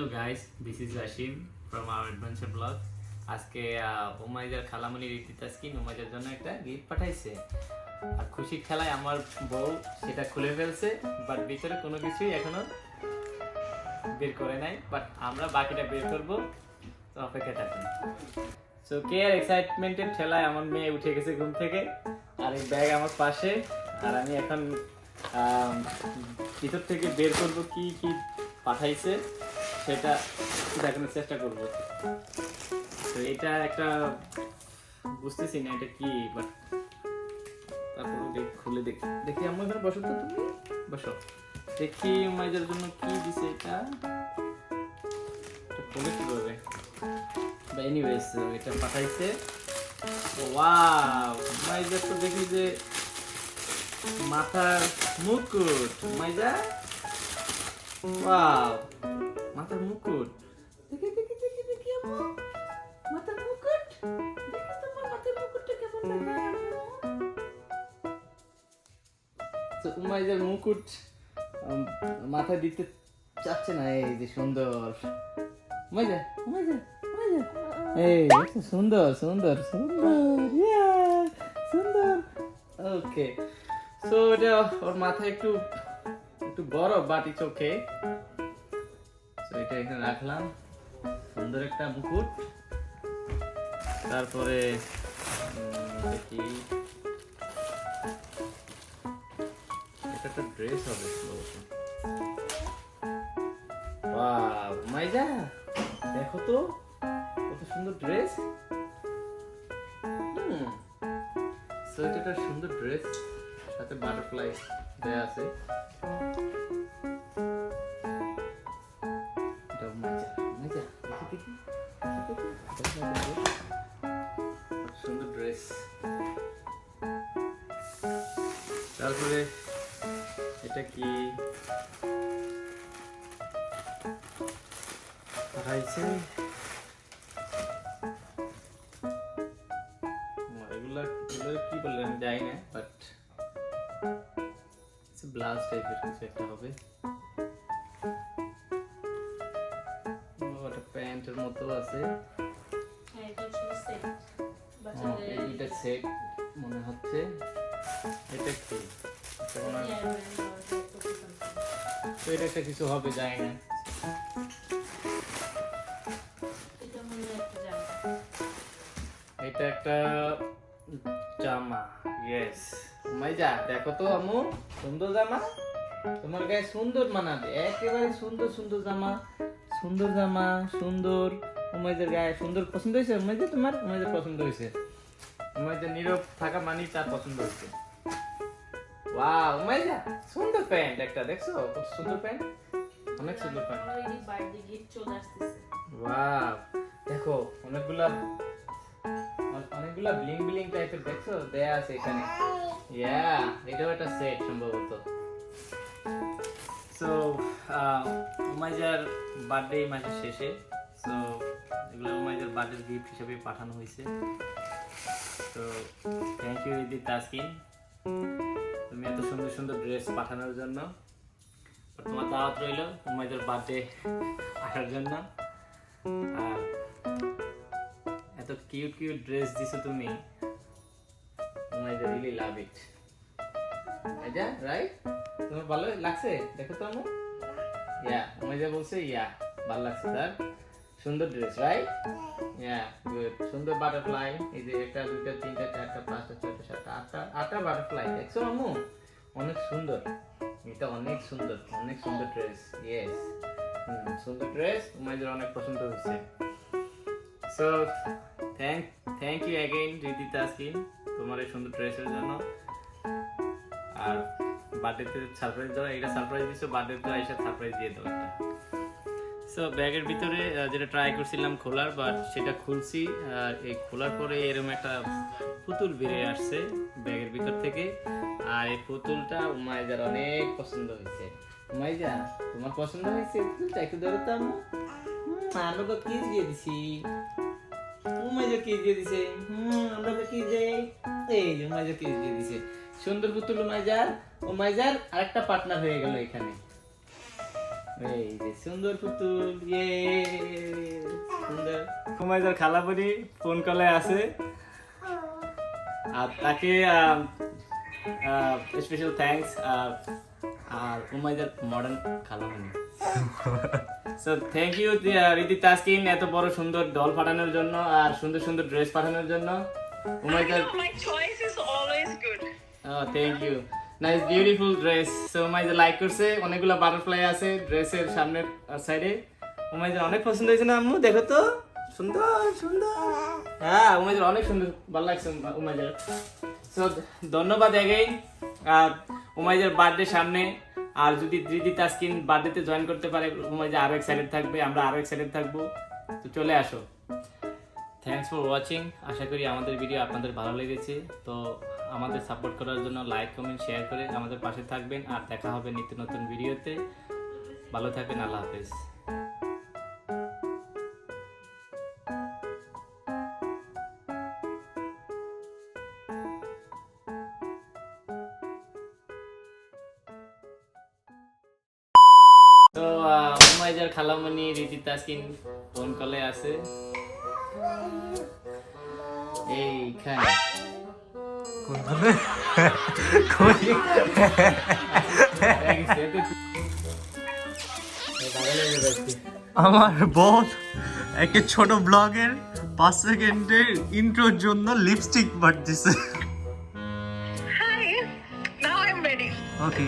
guys, this is Ashim from our adventure blog. আজকে উমাইজার খালামণি রীতি তাসকিন উমাইজার জন্য একটা গিফট পাঠাইছে। আর খুশি খেলায় আমার বউ সেটা খুলে ফেলছে, বাট ভিতরে কোনো কিছুই এখনো বের করে নাই, বাট আমরা বাকিটা বের করব, তো অপেক্ষা থাকুন। সো কে আর এক্সাইটমেন্টের ঠেলায় আমার মেয়ে উঠে গেছে ঘুম থেকে, আর এই ব্যাগ আমার পাশে, আর আমি এখন ভিতর থেকে বের করব কি কি পাঠাইছে সেটা দেখানোর চেষ্টা করব। তো এটা একটা বুঝতেছি না এটা কি, বাট তারপর খুলে দেখি দেখি আমার এখানে বসো, তো তুমি বসো, দেখি মাইজার জন্য কি দিছে এটা খুলে কিভাবে। বা এনিওয়েজ এটা পাঠাইছে। ওয়াও, মাইজার তো দেখি যে মাথার মুকুট। মাইজা ওয়াও, মাথার মুকুট, দেখি দেখি দেখি দেখি আম্মু, মাথার মুকুট দেখি, তোমার মাথার মুকুটটা কেমন দেখায় আম্মু। তো উমাইজার মুকুট মাথায় দিতে চাচ্ছে না, এই যে সুন্দর উমাইজা উমাইজা উমাইজা, এই সুন্দর সুন্দর সুন্দর সুন্দর। ওকে, সো এটা ওর মাথায় একটু একটু বড়, বাট ইটস ওকে। সো এটা এখানে রাখলাম, সুন্দর একটা মুকুট। তারপরে দেখি এটা একটা ড্রেস হবে। ওয়াও মাইজা, দেখো তো কত সুন্দর ড্রেস। সো এটা একটা সুন্দর ড্রেস, সাথে বাটারফ্লাই দেয়া আছে। সুন্দর ড্রেস। তারপরে এটা কি পাঠাইছে, এগুলা কি বললেন আমি জানি না, বাট ব্লাউজ টাইপের কিছু একটা হবে। প্যান্টের মতো আছে, এটা সেট মনে হচ্ছে। এটা কি, তো এটা একটা কিছু হবে জানি না। এটা একটা জামা। ইয়েস মাইজা, দেখো তো আম্মু, সুন্দর জামা, তোমার গায়ে সুন্দর মানাবে, একেবারে সুন্দর সুন্দর জামা, সুন্দর জামা, সুন্দর। উমাইদের গায়ে সুন্দর পছন্দ হয়েছে উমাইদের, তোমার উমাইদের পছন্দ হয়েছে, উমাইদের নীরব থাকা মানি তার পছন্দ হয়েছে। ওয়াও উমাইজা, সুন্দর প্যান্ট একটা, দেখছো কত সুন্দর প্যান্ট, অনেক সুন্দর প্যান্ট। ওয়াও, দেখো অনেকগুলা ব্লিং ব্লিং টাইপের, দেখছো দেয়া আছে এখানে। ইয়া, এটাও একটা সেট সম্ভবত। সো উমাইজার বার্থডে মাসের শেষে, সো এগুলো উমাইজার বার্থডে গিফট হিসেবে পাঠানো হয়েছে। তো থ্যাংক ইউ ইদি তাসকিন, তুমি এত সুন্দর সুন্দর ড্রেস পাঠানোর জন্য। তোমার দাওয়াত রইল উমাইজার বার্থডে আসার জন্য। আর এত কিউট কিউট ড্রেস দিছো তুমি, উমাইজার রিয়েলি লাভ ইট। আচ্ছা রাইট, তোমার ভালো লাগছে, দেখো তো আমার। ইয়া, উমাইজা বলছে ইয়া ভালো লাগছে তার, সুন্দর ড্রেস রাইট। ইয়া গুড, সুন্দর বাটারফ্লাই, এই যে একটা দুইটা তিনটা চারটা পাঁচটা ছয়টা সাতটা আটটা বাটারফ্লাই, দেখছো আম্মু, অনেক সুন্দর, এটা অনেক সুন্দর, অনেক সুন্দর ড্রেস। ইয়েস, সুন্দর ড্রেস, উমাইজার অনেক পছন্দ হয়েছে। So thank you again Ridi Taskin, তোমার এই সুন্দর ড্রেসের জন্য। আর বার্থডেতে সারপ্রাইজ দেওয়া, এটা সারপ্রাইজ দিছো, বার্থডেতে এসে সারপ্রাইজ দিয়ে দাও একটা। সো ব্যাগের ভিতরে যেটা ট্রাই করছিলাম খোলার, বাট সেটা খুলছি, আর এই খোলার পরে এরকম একটা পুতুল বেরিয়ে আসছে ব্যাগের ভিতর থেকে। আর এই পুতুলটা উমাইজার অনেক পছন্দ হয়েছে। উমাইজা, তোমার পছন্দ হয়েছে পুতুলটা? একটু ধরো তো আম্মু, আমরা তো কিস দিয়ে দিছি, উমাইজা কিস দিয়ে দিছে, আমরা তো কিস দেই, এই যে উমাইজা কিস দিয়ে দিছে। সুন্দর পুতুল উমাইজার, উমাইজার আরেকটা পার্টনার হয়ে গেল এখানে। এই যে সুন্দর পুতুল, ইয়ে সুন্দর। উমাইজার খালাপুরি ফোন কলে আছে, আর তাকে স্পেশাল থ্যাঙ্কস। আর উমাইজার মডার্ন খালামণি। So thank you Riti Taskin এত বড় সুন্দর ডল পাঠানোর জন্য আর সুন্দর সুন্দর ড্রেস পাঠানোর জন্য। Umaizar My choice is always good. Thank you, nice beautiful dress. So Umaizar like করছে, অনেকগুলো বাটারফ্লাই আছে ড্রেসের সামনের সাইডে। উমাইজার অনেক পছন্দ হয়েছে না আম্মু? দেখো তো সুন্দর সুন্দর। হ্যাঁ উমাইজার অনেক সুন্দর, ভালো লাগছে উমাইজার। সো ধন্যবাদ এগেইন। আর উমাইজার বার্থডে সামনে, আর যদি রীতি তাসকিন বার্থডেতে জয়েন করতে পারে উমাইজার আরো এক্সাইটেড থাকবে, আমরা আরো এক্সাইটেড থাকবো। তো চলে আসো। Thanks for watching. আশা করি আমাদের ভিডিও আপনাদের ভালো লেগেছে। তো আমাদের সাপোর্ট করার জন্য লাইক কমেন্ট শেয়ার করে আমাদের পাশে থাকবেন। আর দেখা হবে নিত্য নতুন ভিডিওতে। ভালো থাকবেন, আল্লাহ হাফেজ। তো উমাইজার খালামণি রীতি তাসকিন ফোন কলে আছে এইখানে। আমার বোন একটা ছোট ব্লগের 5 সেকেন্ডের ইন্ট্রোর জন্য লিপস্টিক বাট দিছে। Hi. Now I'm ready. Okay